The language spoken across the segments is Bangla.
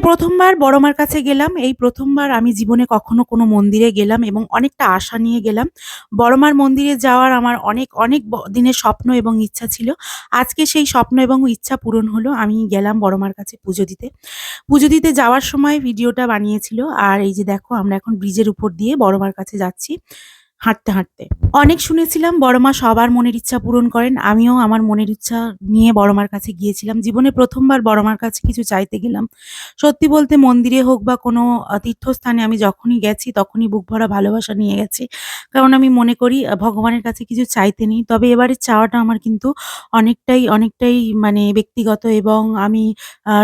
প্রথমবার বড় মার কাছে গেলাম। এই প্রথমবার আমি জীবনে কখনো কোনো মন্দিরে গেলাম এবং অনেকটা আশা নিয়ে গেলাম। বড় মার মন্দিরে যাওয়ার আমার অনেক, অনেক দিনের স্বপ্ন এবং ইচ্ছা ছিল। আজকে সেই স্বপ্ন এবং ইচ্ছা পূরণ হলো। আমি গেলাম বড় মার কাছে পুজো দিতে। পুজো দিতে যাওয়ার সময় ভিডিওটা বানিয়েছিল। আর এই যে দেখো আমরা এখন ব্রিজের উপর দিয়ে বড় মার কাছে যাচ্ছি হাঁটতে, হাঁটতে। অনেক শুনেছিলাম বড় মা সবার মনের ইচ্ছা পূরণ করেন। আমিও আমার মনের ইচ্ছা নিয়ে বড় মার কাছে গিয়েছিলাম। জীবনে ১ম বার বড় মার কাছে কিছু চাইতে গেলাম। সত্যি বলতে মন্দিরে হোক বা কোনো তীর্থস্থানে আমি যখনই গেছি তখনই বুক ভরা ভালোবাসা নিয়ে গেছি। কারণ আমি মনে করি ভগবানের কাছে কিছু চাইতে নেই। তবে এবারের চাওয়াটা আমার কিন্তু অনেকটাই, অনেকটাই মানে ব্যক্তিগত এবং আমি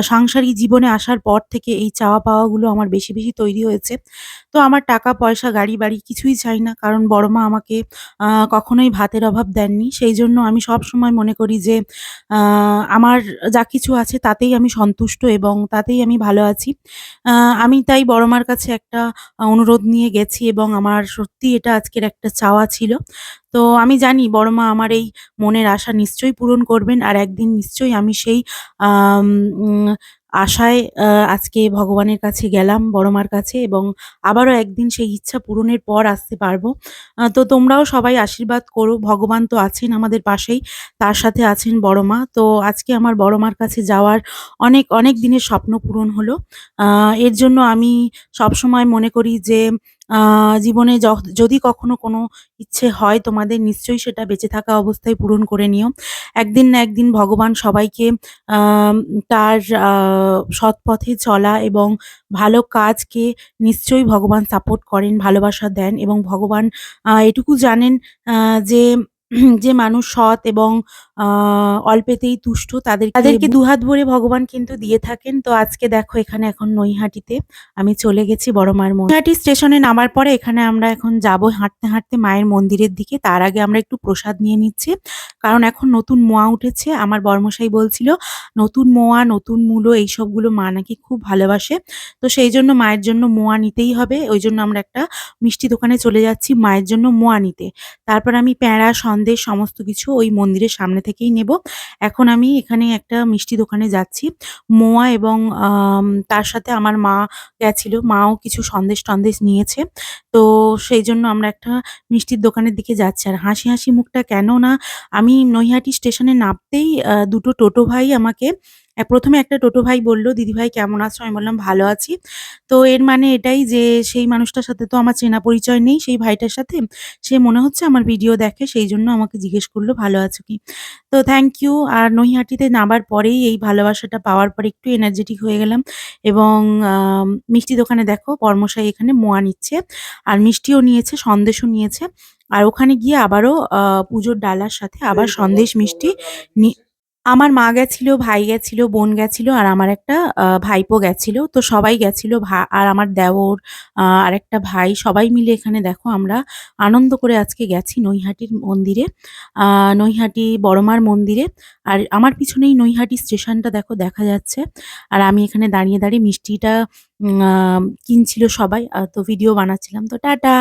সাংসারিক জীবনে আসার পর থেকে এই চাওয়া পাওয়াগুলো আমার বেশি, বেশি তৈরি হয়েছে। তো আমার টাকা পয়সা, গাড়ি বাড়ি কিছুই চাই না। কারণ বড় মা আমাকে কখনোই ভাতের অভাব দেননি। সেইজন্য আমি সবসময় মনে করি যে আ আমার যা কিছু আছে তাতেই আমি সন্তুষ্ট এবং তাতেই আমি ভালো আছি। আ আমি তাই বড় মার কাছে একটা অনুরোধ নিয়ে গেছি এবং আমার সত্যিই এটা আজকের একটা চাওয়া ছিল। তো আমি জানি বড় মা আমার এই মনের আশা নিশ্চয়ই পূরণ করবেন। আর একদিন নিশ্চয়ই আমি সেই আম উম আশায় আজকে ভগবানের কাছে গেলাম, বড় মার কাছে এবং আবারও একদিন সেই ইচ্ছা পূরণের পর আসতে পারবো। তো তোমরাও সবাই আশীর্বাদ করো। ভগবান তো আছেন আমাদের পাশেই। তার সাথে আছেন বড় মা। তো আজকে আমার বড় মার কাছে যাওয়ার অনেক, অনেক দিনের স্বপ্ন পূরণ হলো। আ এর জন্য আমি সবসময় মনে করি যে আ জীবনে যদি কখনো কোনো ইচ্ছে হয় তোমাদের নিশ্চয়ই সেটা বেঁচে থাকা অবস্থায় পূরণ করে নিও। একদিন না একদিন ভগবান সবাইকে আম তার আ সৎ পথে চলা এবং ভালো কাজকে নিশ্চয়ই ভগবান সাপোর্ট করেন, ভালোবাসা দেন এবং ভগবান এটুকু জানেন যে যে মানুষ সৎ এবং আ অল্পেতেই তুষ্ট তাদেরকে দুহাত ভরে ভগবান কিন্তু দিয়ে থাকেন। তো আজকে দেখো এখানে এখন নৈহাটিতে আমি চলে গেছি বড় মার নৈহাটি স্টেশনে নামার পরে এখানে আমরা এখন যাবো হাঁটতে, হাঁটতে মায়ের মন্দিরের দিকে। তার আগে আমরা একটু প্রসাদ নিয়ে নিচ্ছি। কারণ এখন নতুন মোয়া উঠেছে। আমার বরমশাই বলছিল নতুন মোয়া, নতুন মূলো এইসবগুলো মা নাকি খুব ভালোবাসে। তো সেইজন্য মায়ের জন্য মোয়া নিতেই হবে। ওইজন্য আমরা একটা মিষ্টি দোকানে চলে যাচ্ছি মায়ের জন্য মোয়া নিতে। তারপর আমি প্যাঁড়া, সন্দেশ সমস্ত কিছু ওই মন্দিরের সামনে থেকেই নেব। এখন আমি এখানে একটা মিষ্টি দোকানে যাচ্ছি। মোয়া এবং তার সাথে আমার মা গেছিল। মাও কিছু সন্দেশ-টন্দেশ নিয়েছে। তো সেইজন্য আমরা একটা মিষ্টির দোকানের দিকে যাচ্ছি। আর হাসি, হাসি মুখটা কেন না আমি নৈহাটি স্টেশনে নামতেই ২ টো টোটো ভাই আমাকে ১ম এ একটা টোটো ভাই বলল, "দিদিভাই কেমন আছো?" আমি বললাম, "ভালো আছি।" তো এর মানে এটাই যে সেই মানুষটার সাথে তো আমার চেনা পরিচয় নেই সেই ভাইটার সাথে। সে মনে হচ্ছে আমার ভিডিও দেখে সেইজন্য আমাকে জিজ্ঞেস করল, "ভালো আছো কি?" তো থ্যাংক ইউ। আর নৈহাটিতে নামার পরেই এই ভালোবাসাটা পাওয়ার পরে একটু এনার্জেটিক হয়ে গেলাম এবং মিষ্টি দোকানে দেখো বর্মশাই এখানে মোয়া নিচ্ছে। আর মিষ্টিও নিয়েছে, সন্দেশও নিয়েছে। আর ওখানে গিয়ে আবারও পুজোর ডালার সাথে আবার সন্দেশ, মিষ্টি নি আমার মা গেছিল, ভাই গেছিল, বোন গেছিল আর আমার একটা ভাইপো গেছিল। তো সবাই গেছিল আর আমার দেওর, আরেকটা ভাই সবাই মিলে এখানে দেখো আমরা আনন্দ করে আজকে গেছি নৈহাটির মন্দিরে। আ নৈহাটি বড়মার মন্দিরে। আর আমার পিছনেই নৈহাটি স্টেশনটা দেখো দেখা যাচ্ছে। আর আমি এখানে দাঁড়িয়ে, দাঁড়িয়ে মিষ্টিটা কিনছিল সবাই। তো ভিডিও বানাচ্ছিলাম। তো টাটা।